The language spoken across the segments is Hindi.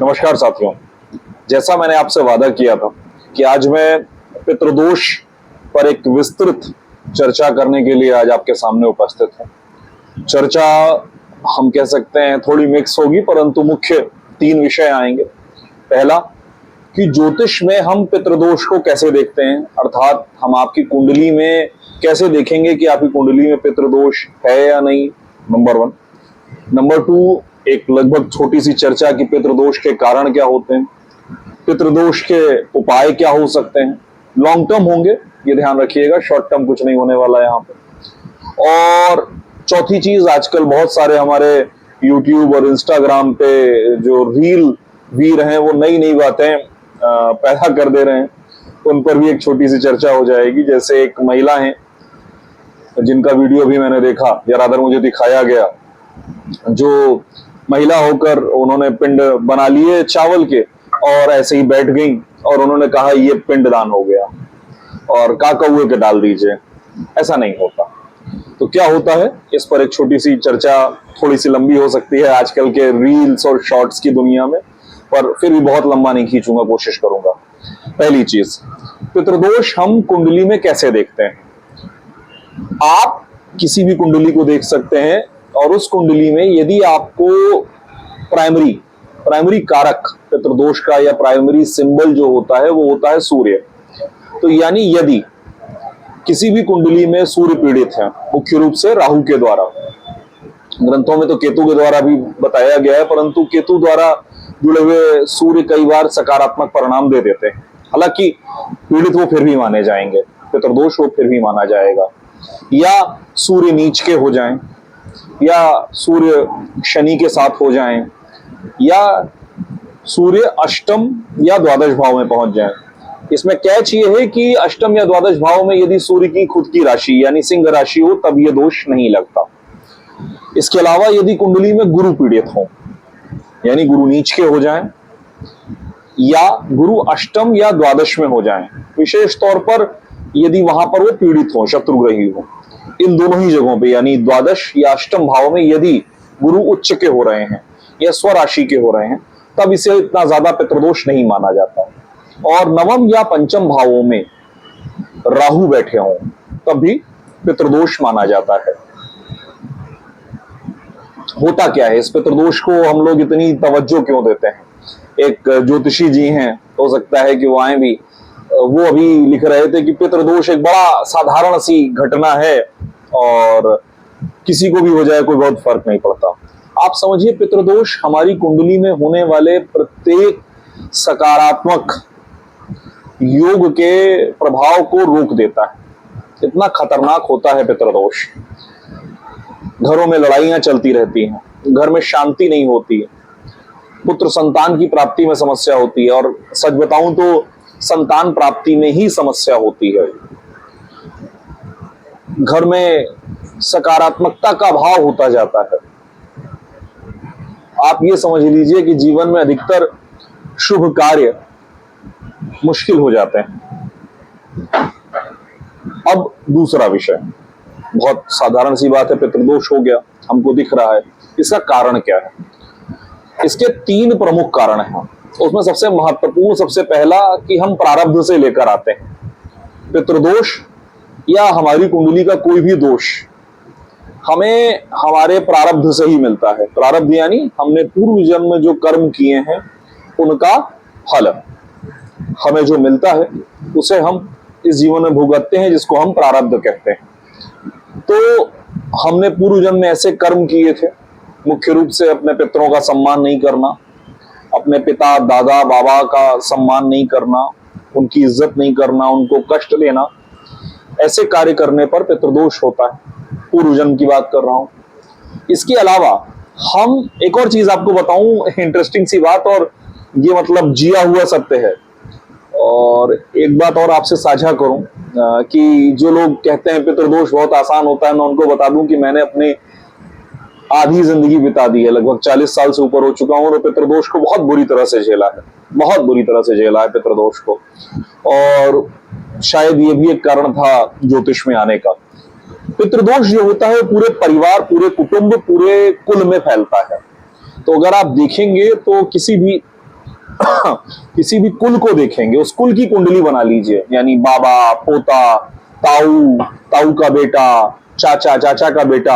नमस्कार साथियों, जैसा मैंने आपसे वादा किया था कि आज मैं पितृदोष पर एक विस्तृत चर्चा करने के लिए आज आपके सामने उपस्थित हूं। चर्चा हम कह सकते हैं थोड़ी मिक्स होगी, परंतु मुख्य 3 विषय आएंगे। पहला कि ज्योतिष में हम पितृदोष को कैसे देखते हैं, अर्थात हम आपकी कुंडली में कैसे देखेंगे कि आपकी कुंडली में पितृदोष है या नहीं, नंबर 1। नंबर 2, एक लगभग छोटी सी चर्चा कि पितृदोष के कारण क्या होते हैं, पितृदोष के उपाय क्या हो सकते हैं। लॉन्ग टर्म होंगे, ये ध्यान रखिएगा, शॉर्ट टर्म कुछ नहीं होने वाला है यहाँ पे। और चौथी चीज, आजकल बहुत सारे हमारे यूट्यूब और इंस्टाग्राम पे जो रील वीर हैं वो नई नई बातें पैदा कर दे रहे हैं, उन पर भी एक छोटी सी चर्चा हो जाएगी। जैसे एक महिला है जिनका वीडियो भी मैंने देखा, या रादर मुझे दिखाया गया, जो महिला होकर उन्होंने पिंड बना लिए चावल के और ऐसे ही बैठ गई और उन्होंने कहा ये पिंड दान हो गया और कौए के डाल दीजिए। ऐसा नहीं होता। तो क्या होता है, इस पर एक छोटी सी चर्चा, थोड़ी सी लंबी हो सकती है आजकल के रील्स और शॉर्ट्स की दुनिया में, पर फिर भी बहुत लंबा नहीं खींचूंगा, कोशिश करूंगा। पहली चीज, पितृदोष हम कुंडली में कैसे देखते हैं। आप किसी भी कुंडली को देख सकते हैं और उस कुंडली में यदि आपको प्राइमरी कारक पितृदोष का या प्राइमरी सिंबल जो होता है वो होता है सूर्य। तो यानी यदि किसी भी कुंडली में सूर्य पीड़ित है, मुख्य रूप से राहु के द्वारा, ग्रंथों में तो केतु के द्वारा भी बताया गया है, परंतु केतु द्वारा जुड़े हुए सूर्य कई बार सकारात्मक परिणाम दे देते हैं। हालांकि पीड़ित वो फिर भी माने जाएंगे, पितृदोष वो फिर भी माना जाएगा। या सूर्य नीच के हो जाएं, या सूर्य शनि के साथ हो जाएं, या सूर्य अष्टम या द्वादश भाव में पहुंच जाएं। इसमें कैच ये है कि अष्टम या द्वादश भाव में यदि सूर्य की खुद की राशि यानी सिंह राशि हो तब ये दोष नहीं लगता। इसके अलावा यदि कुंडली में गुरु पीड़ित हो, यानी गुरु नीच के हो जाएं, या गुरु अष्टम या द्वादश में हो जाएं, विशेष तौर पर यदि वहां पर वो पीड़ित हो, शत्रुग्रही हो, इन दोनों ही जगहों पे यानी द्वादश या अष्टम भाव में यदि गुरु उच्च के हो रहे हैं या स्वराशि के हो रहे हैं, तब इसे इतना ज्यादा पितृदोष नहीं माना जाता। और नवम या पंचम भावों में राहु बैठे हों तब भी पितृदोष माना जाता है। होता क्या है, इस पितृदोष को हम लोग इतनी तवज्जो क्यों देते हैं। एक ज्योतिषी जी हैं, हो सकता है कि वो आए भी, वो अभी लिख रहे थे कि पितृदोष एक बड़ा साधारण सी घटना है और किसी को भी हो जाए कोई बहुत फर्क नहीं पड़ता। आप समझिए, पितृदोष हमारी कुंडली में होने वाले प्रत्येक सकारात्मक योग के प्रभाव को रोक देता है। इतना खतरनाक होता है पितृदोष। घरों में लड़ाइयां चलती रहती हैं, घर में शांति नहीं होती है, पुत्र संतान की प्राप्ति में समस्या होती है, और सच बताऊं तो संतान प्राप्ति में ही समस्या होती है। घर में सकारात्मकता का अभाव होता जाता है। आप ये समझ लीजिए कि जीवन में अधिकतर शुभ कार्य मुश्किल हो जाते हैं। अब दूसरा विषय, बहुत साधारण सी बात है, पितृदोष हो गया, हमको दिख रहा है, इसका कारण क्या है। इसके 3 प्रमुख कारण हैं। उसमें सबसे महत्वपूर्ण, सबसे पहला कि हम प्रारब्ध से लेकर आते हैं। पितृदोष या हमारी कुंडली का कोई भी दोष हमें हमारे प्रारब्ध से ही मिलता है। प्रारब्ध यानी हमने पूर्व जन्म में जो कर्म किए हैं उनका फल हमें जो मिलता है उसे हम इस जीवन में भुगतते हैं, जिसको हम प्रारब्ध कहते हैं। तो हमने पूर्व जन्म में ऐसे कर्म किए थे, मुख्य रूप से अपने पितरों का सम्मान नहीं करना, अपने पिता दादा बाबा का सम्मान नहीं करना, उनकी इज्जत नहीं करना, उनको कष्ट देना, ऐसे कार्य करने पर पितृदोष होता है। पूर्व जन्म की बात कर रहा हूं। इसके अलावा हम एक और चीज आपको बताऊं, इंटरेस्टिंग सी बात, और ये मतलब जिया हुआ सत्य है। और एक बात और आपसे साझा करूं कि जो लोग कहते हैं पितृदोष बहुत आसान होता है, मैं उनको बता दूं कि मैंने अपने आधी जिंदगी बिता दी है, लगभग 40 साल से ऊपर हो चुका हूं, और पितृदोष को बहुत बुरी तरह से झेला है, बहुत बुरी तरह से झेला है पितृदोष को। और शायद ये भी एक कारण था ज्योतिष में आने का। पितृदोष जो होता है पूरे परिवार, पूरे कुटुंब, पूरे कुल में फैलता है। तो अगर आप देखेंगे तो किसी भी किसी भी कुल को देखेंगे, उस कुल की कुंडली बना लीजिए, यानी बाबा, पोता, ताऊ, ताऊ का बेटा, चाचा, चाचा का बेटा,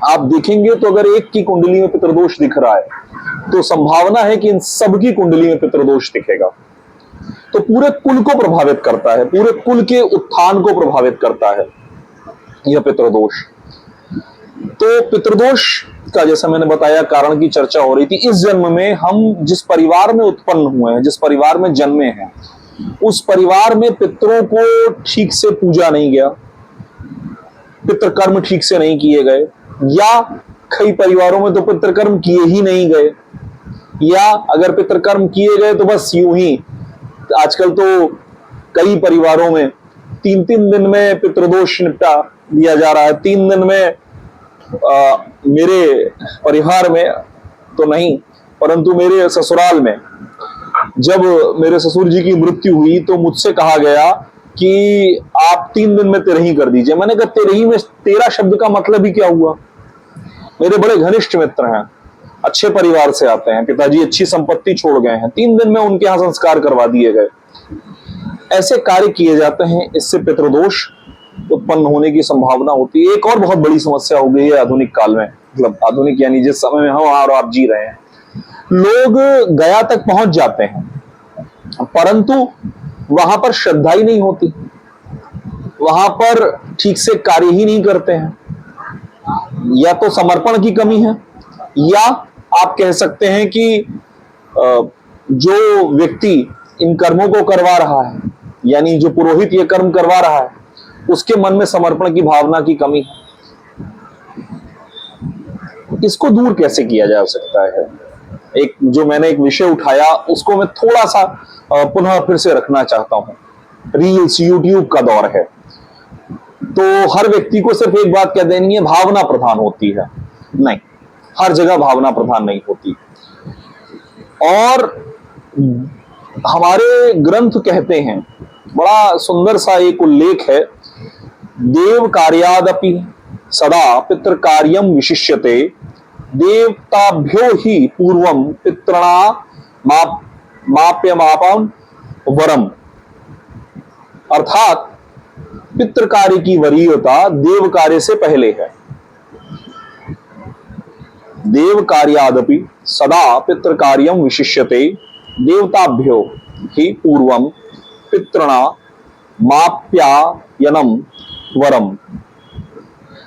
आप देखेंगे तो अगर एक की कुंडली में पितृदोष दिख रहा है तो संभावना है कि इन सब की कुंडली में पितृदोष दिखेगा। तो पूरे कुल को प्रभावित करता है, पूरे कुल के उत्थान को प्रभावित करता है यह पितृदोष। तो पितृदोष का जैसा मैंने बताया कारण की चर्चा हो रही थी। इस जन्म में हम जिस परिवार में उत्पन्न हुए हैं, जिस परिवार में जन्मे हैं, उस परिवार में पितरों को ठीक से पूजा नहीं गया, पितृकर्म ठीक से नहीं किए गए, या कई परिवारों में तो पितृकर्म किए ही नहीं गए, या अगर पितृकर्म किए गए तो बस यूं ही। आजकल तो कई परिवारों में 3-3 दिन में पितृदोष निपटा दिया जा रहा है। 3 दिन में मेरे परिवार में तो नहीं, परंतु मेरे ससुराल में जब मेरे ससुर जी की मृत्यु हुई तो मुझसे कहा गया कि आप 3 दिन में तेरही कर दीजिए। मैंने कहा तेरही में तेरा शब्द का मतलब ही क्या हुआ? मेरे बड़े घनिष्ठ मित्र हैं, अच्छे परिवार से आते हैं, पिताजी अच्छी संपत्ति छोड़ गए हैं, 3 दिन में उनके यहाँ संस्कार करवा दिए गए। ऐसे कार्य किए जाते हैं, इससे पितृदोष उत्पन्न होने की संभावना होती है। एक और बहुत बड़ी समस्या हो गई है आधुनिक काल में, मतलब आधुनिक यानी जिस समय में हम और आप जी रहे हैं। लोग गया तक पहुंच जाते हैं परंतु वहां पर श्रद्धा ही नहीं होती, वहां पर ठीक से कार्य ही नहीं करते हैं। या तो समर्पण की कमी है, या आप कह सकते हैं कि जो व्यक्ति इन कर्मों को करवा रहा है, यानी जो पुरोहित ये कर्म करवा रहा है, उसके मन में समर्पण की भावना की कमी है। इसको दूर कैसे किया जा सकता है? एक जो मैंने एक विषय उठाया उसको मैं थोड़ा सा पुनः फिर से रखना चाहता हूं। रील्स, यूट्यूब का दौर है, तो हर व्यक्ति को सिर्फ एक बात कह देनी है, भावना प्रधान होती है। नहीं, हर जगह भावना प्रधान नहीं होती। और हमारे ग्रंथ कहते हैं, बड़ा सुंदर सा एक उल्लेख है, देव कार्यादपि सदा पितृ कार्यम विशिष्यते, देवताभ्यो ही पूर्वम पितृणा माप्यमापम वरम। अर्थात पितृ कार्य की वरीयता देव कार्य से पहले है। देव कार्यादपि सदा पितृ कार्यम विशिष्यते, देवताभ्यो ही पूर्वम पितृणा माप्यायनम वरम।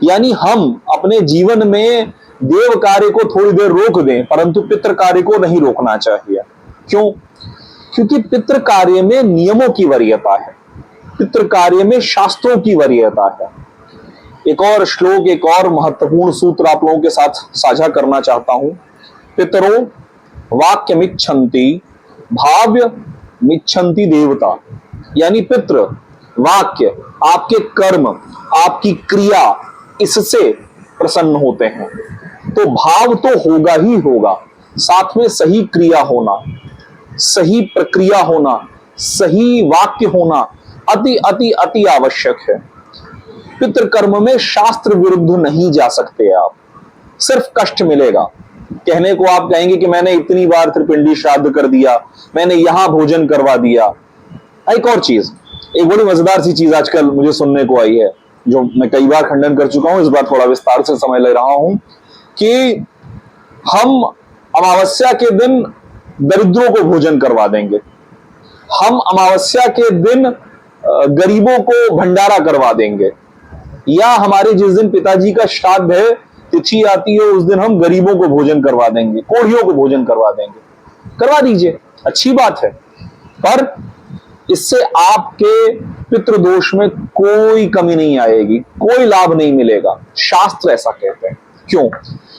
यानी हम अपने जीवन में देव कार्य को थोड़ी देर रोक दें परंतु पितृ कार्य को नहीं रोकना चाहिए। क्यों? क्योंकि पितृ कार्य में नियमों की वरीयता है, पितृ कार्य में शास्त्रों की वरीयता है। एक और श्लोक, एक और महत्वपूर्ण सूत्र आप लोगों के साथ साझा करना चाहता हूं। पितरो वाक्यमिच्छन्ति भाव्य मिच्छन्ति देवता। यानी पितृ वाक्य, आपके कर्म, आपकी क्रिया, इससे प्रसन्न होते हैं। तो भाव तो होगा ही होगा, साथ में सही क्रिया होना, सही प्रक्रिया होना, सही वाक्य होना अति अति अति आवश्यक है। पितृकर्म में शास्त्र विरुद्ध नहीं जा सकते आप, सिर्फ कष्ट मिलेगा। कहने को आप कहेंगे कि मैंने इतनी बार त्रिपिंडी श्राद्ध कर दिया, मैंने यहां भोजन करवा दिया। एक और चीज, एक बड़ी मजेदार सी चीज आजकल मुझे सुनने को आई है, जो मैं कई बार खंडन कर चुका हूं, इस बार थोड़ा विस्तार से समय ले रहा हूं, कि हम अमावस्या के दिन दरिद्रों को भोजन करवा देंगे, हम अमावस्या के दिन गरीबों को भंडारा करवा देंगे, या हमारे जिस दिन पिताजी का श्राद्ध है, तिथि आती है, उस दिन हम गरीबों को भोजन करवा देंगे, कोढ़ियों को भोजन करवा देंगे। करवा दीजिए, अच्छी बात है, पर इससे आपके पितृदोष में कोई कमी नहीं आएगी, कोई लाभ नहीं मिलेगा। शास्त्र ऐसा कहते हैं। क्यों?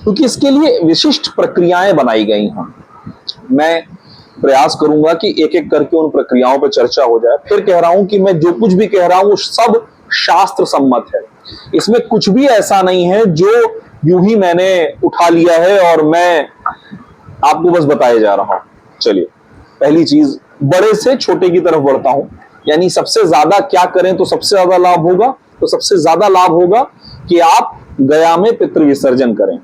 क्योंकि इसके लिए विशिष्ट प्रक्रियाएं बनाई गई हैं। मैं प्रयास करूंगा कि एक एक करके उन प्रक्रियाओं पर चर्चा हो जाए। फिर कह रहा हूं कि मैं जो कुछ भी कह रहा हूं वो सब शास्त्र सम्मत है, इसमें कुछ भी ऐसा नहीं है जो यूं ही मैंने उठा लिया है और मैं आपको बस बताए जा रहा हूं। चलिए, पहली चीज, बड़े से छोटे की तरफ बढ़ता हूं, यानी सबसे ज्यादा क्या करें तो सबसे ज्यादा लाभ होगा। तो सबसे ज्यादा लाभ होगा कि आप गया में पितृ विसर्जन करें।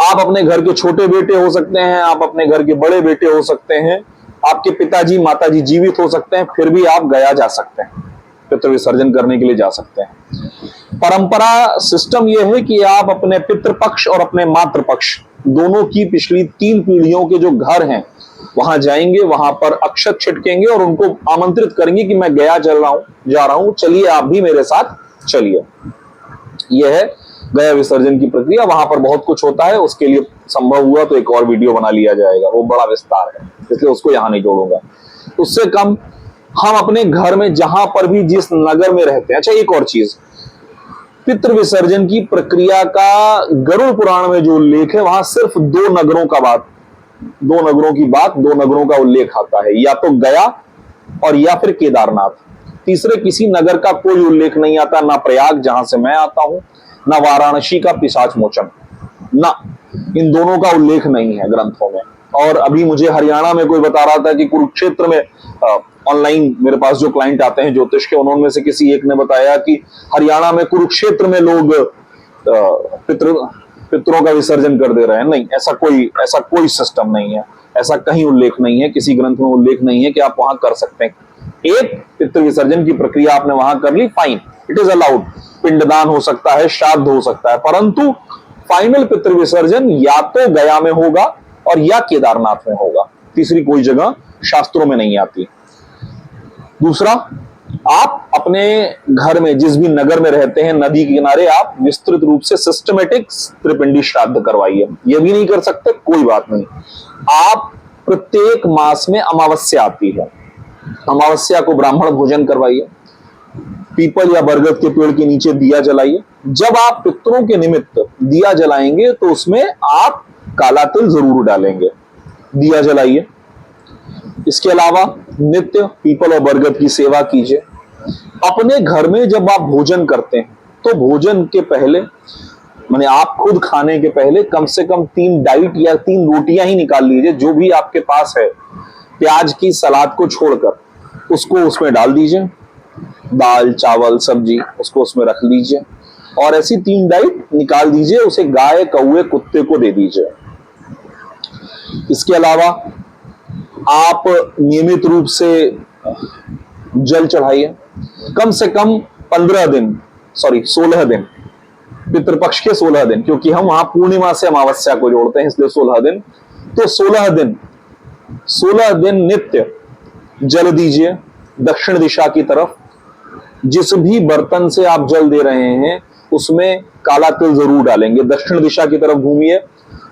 आप अपने घर के छोटे बेटे हो सकते हैं, आप अपने घर के बड़े बेटे हो सकते हैं, आपके पिताजी माताजी जीवित हो सकते हैं, फिर भी आप गया जा सकते हैं, पितृ विसर्जन करने के लिए जा सकते हैं। परंपरा सिस्टम यह है कि आप अपने पितृपक्ष और अपने मातृपक्ष दोनों की पिछली 3 पीढ़ियों के जो घर हैं वहां जाएंगे, वहां पर अक्षत छिटकेंगे और उनको आमंत्रित करेंगे कि मैं गया जा रहा हूं, चलिए आप भी मेरे साथ चलिए। यह है गया विसर्जन की प्रक्रिया। वहां पर बहुत कुछ होता है, उसके लिए संभव हुआ तो एक और वीडियो बना लिया जाएगा, वो बड़ा विस्तार है, इसलिए उसको यहां नहीं जोड़ूंगा। उससे कम हम अपने घर में जहां पर भी जिस नगर में रहते हैं। अच्छा, एक और चीज, पितृ विसर्जन की प्रक्रिया का गरुड़ पुराण में जो उल्लेख है वहां सिर्फ 2 नगरों का उल्लेख आता है, या तो गया और या फिर केदारनाथ। तीसरे किसी नगर का कोई उल्लेख नहीं आता, ना प्रयाग जहां से मैं आता हूं, ना वाराणसी का पिशाच मोचन, ना, इन दोनों का उल्लेख नहीं है ग्रंथों में। और अभी मुझे हरियाणा में कोई बता रहा था कि कुरुक्षेत्र में, ऑनलाइन मेरे पास जो क्लाइंट आते हैं ज्योतिष के, उन्होंने से किसी एक ने बताया कि हरियाणा में कुरुक्षेत्र में लोग पितरों का विसर्जन कर दे रहे हैं। नहीं, ऐसा कोई सिस्टम नहीं है, ऐसा कहीं उल्लेख नहीं है, किसी ग्रंथ में उल्लेख नहीं है कि आप वहां कर सकते हैं। एक पितृ विसर्जन की प्रक्रिया आपने वहां कर ली, फाइन, इट इज अलाउड। पिंडदान हो सकता है, श्राद्ध हो सकता है, परंतु फाइनल पितृ विसर्जन या तो गया में होगा और या केदारनाथ में होगा, तीसरी कोई जगह शास्त्रों में नहीं आती। दूसरा, आप अपने घर में जिस भी नगर में रहते हैं, नदी के किनारे आप विस्तृत रूप से सिस्टमेटिक त्रिपिंडी श्राद्ध करवाइए। यह भी नहीं कर सकते, कोई बात नहीं। आप प्रत्येक मास में अमावस्या आती है, अमावस्या को ब्राह्मण भोजन करवाइए, पीपल या बरगद के पेड़ के नीचे दिया जलाइए। जब आप पितरों के निमित्त दिया जलाएंगे तो उसमें आप काला तिल जरूर डालेंगे, दिया जलाइए। इसके अलावा नित्य पीपल और बरगद की सेवा कीजिए। अपने घर में जब आप भोजन करते हैं तो भोजन के पहले, माने आप खुद खाने के पहले, कम से कम 3 डाइट या 3 रोटियां ही निकाल लीजिए, जो भी आपके पास है। प्याज की सलाद को छोड़कर उसको उसमें डाल दीजिए, दाल चावल सब्जी उसको उसमें रख लीजिए और ऐसी 3 डाइट निकाल दीजिए, उसे गाय कौवे कुत्ते को दे दीजिए। इसके अलावा आप नियमित रूप से जल चढ़ाइए, कम से कम 16 दिन, पितृपक्ष के 16 दिन, क्योंकि हम वहां पूर्णिमा से अमावस्या को जोड़ते हैं, इसलिए 16 दिन। तो 16 दिन नित्य जल दीजिए दक्षिण दिशा की तरफ। जिस भी बर्तन से आप जल दे रहे हैं उसमें काला तिल जरूर डालेंगे। दक्षिण दिशा की तरफ घूमिए,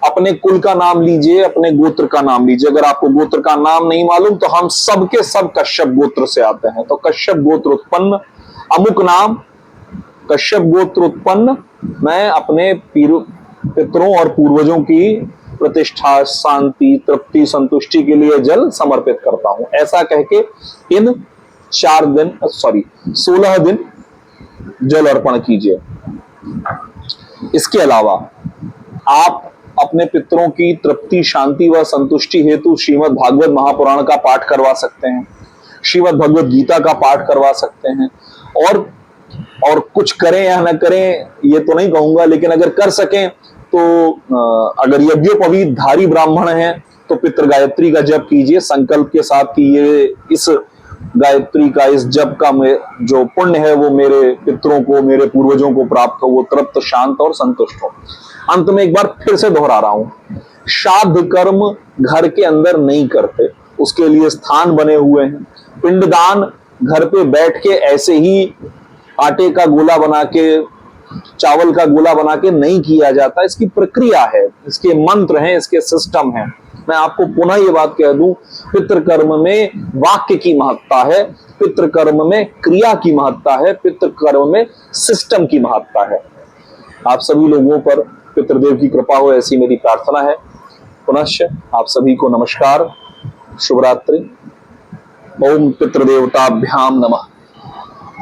अपने कुल का नाम लीजिए, अपने गोत्र का नाम लीजिए। अगर आपको गोत्र का नाम नहीं मालूम तो हम सब के सब कश्यप गोत्र से आते हैं, तो कश्यप गोत्र उत्पन्न, अमुक नाम, कश्यप गोत्र उत्पन्न, मैं अपने पितरों और पूर्वजों की प्रतिष्ठा, शांति, तृप्ति, संतुष्टि के लिए जल समर्पित करता हूं, ऐसा कह के इन 16 दिन जल अर्पण कीजिए। इसके अलावा आप अपने पितरों की तृप्ति, शांति व संतुष्टि हेतु श्रीमद् भागवत महापुराण का पाठ करवा सकते हैं, श्रीमद् भगवत गीता का पाठ करवा सकते हैं। और कुछ करें या न करें ये तो नहीं कहूंगा, लेकिन अगर कर सकें तो अगर यज्ञोपवीत धारी ब्राह्मण हैं तो पितृ गायत्री का जप कीजिए, संकल्प के साथ कि ये इस गायत्री का, इस जप का जो पुण्य है वो मेरे पितरों को, मेरे पूर्वजों को प्राप्त हो, वो तृप्त, शांत और संतुष्ट हो। अंत में एक बार फिर से दोहरा रहा हूं, श्राद्ध कर्म घर के अंदर नहीं करते, उसके लिए स्थान बने हुए हैं। पिंडदान घर पे बैठ के ऐसे ही आटे का गोला बना के, चावल का गोला बना के नहीं किया जाता, इसकी प्रक्रिया है, इसके मंत्र हैं, इसके सिस्टम है। मैं आपको पुनः ये बात कह दूं, पितृकर्म में वाक्य की महत्ता है, पितृकर्म में क्रिया की महत्ता है, पितृकर्म में सिस्टम की महत्ता है। आप सभी लोगों पर पितृदेव की कृपा हो, ऐसी मेरी प्रार्थना है। पुनश्च आप सभी को नमस्कार, शुभ रात्रि। ओम पितृदेवताभ्याम नमः।